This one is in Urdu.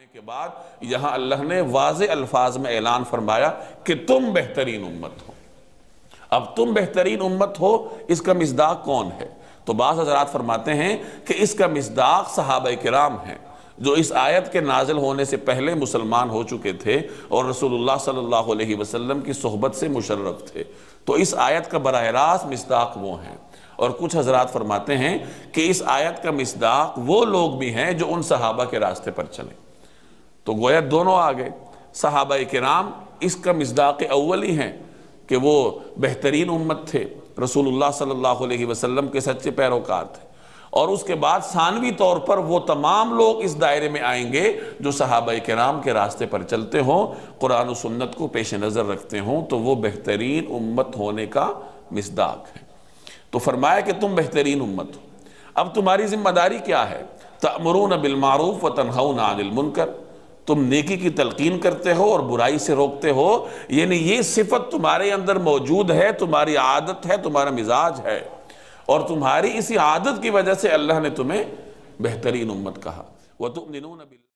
آنے کے بعد یہاں اللہ نے واضح الفاظ میں اعلان فرمایا کہ تم بہترین امت ہو۔ اب تم بہترین امت ہو، اس کا مصداق کون ہے؟ تو بعض حضرات فرماتے ہیں کہ اس کا مصداق صحابہ کرام ہیں، جو اس آیت کے نازل ہونے سے پہلے مسلمان ہو چکے تھے اور رسول اللہ صلی اللہ علیہ وسلم کی صحبت سے مشرف تھے۔ تو اس آیت کا براہ راست مصداق وہ ہیں۔ اور کچھ حضرات فرماتے ہیں کہ اس آیت کا مصداق وہ لوگ بھی ہیں جو ان صحابہ کے راستے پر چلیں۔ تو گویا دونوں آگئے، صحابہ کرام اس کا مصداق اولی ہیں کہ وہ بہترین امت تھے، رسول اللہ صلی اللہ علیہ وسلم کے سچے پیروکار تھے، اور اس کے بعد ثانوی طور پر وہ تمام لوگ اس دائرے میں آئیں گے جو صحابہ کرام کے راستے پر چلتے ہوں، قرآن و سنت کو پیش نظر رکھتے ہوں، تو وہ بہترین امت ہونے کا مصداق ہے۔ تو فرمایا کہ تم بہترین امت ہو۔ اب تمہاری ذمہ داری کیا ہے؟ تأمرون بالمعروف وتنہون عن المنکر، تم نیکی کی تلقین کرتے ہو اور برائی سے روکتے ہو، یعنی یہ صفت تمہارے اندر موجود ہے، تمہاری عادت ہے، تمہارا مزاج ہے، اور تمہاری اسی عادت کی وجہ سے اللہ نے تمہیں بہترین امت کہا۔ وَتُؤْمِنُونَ بِاللَّهِ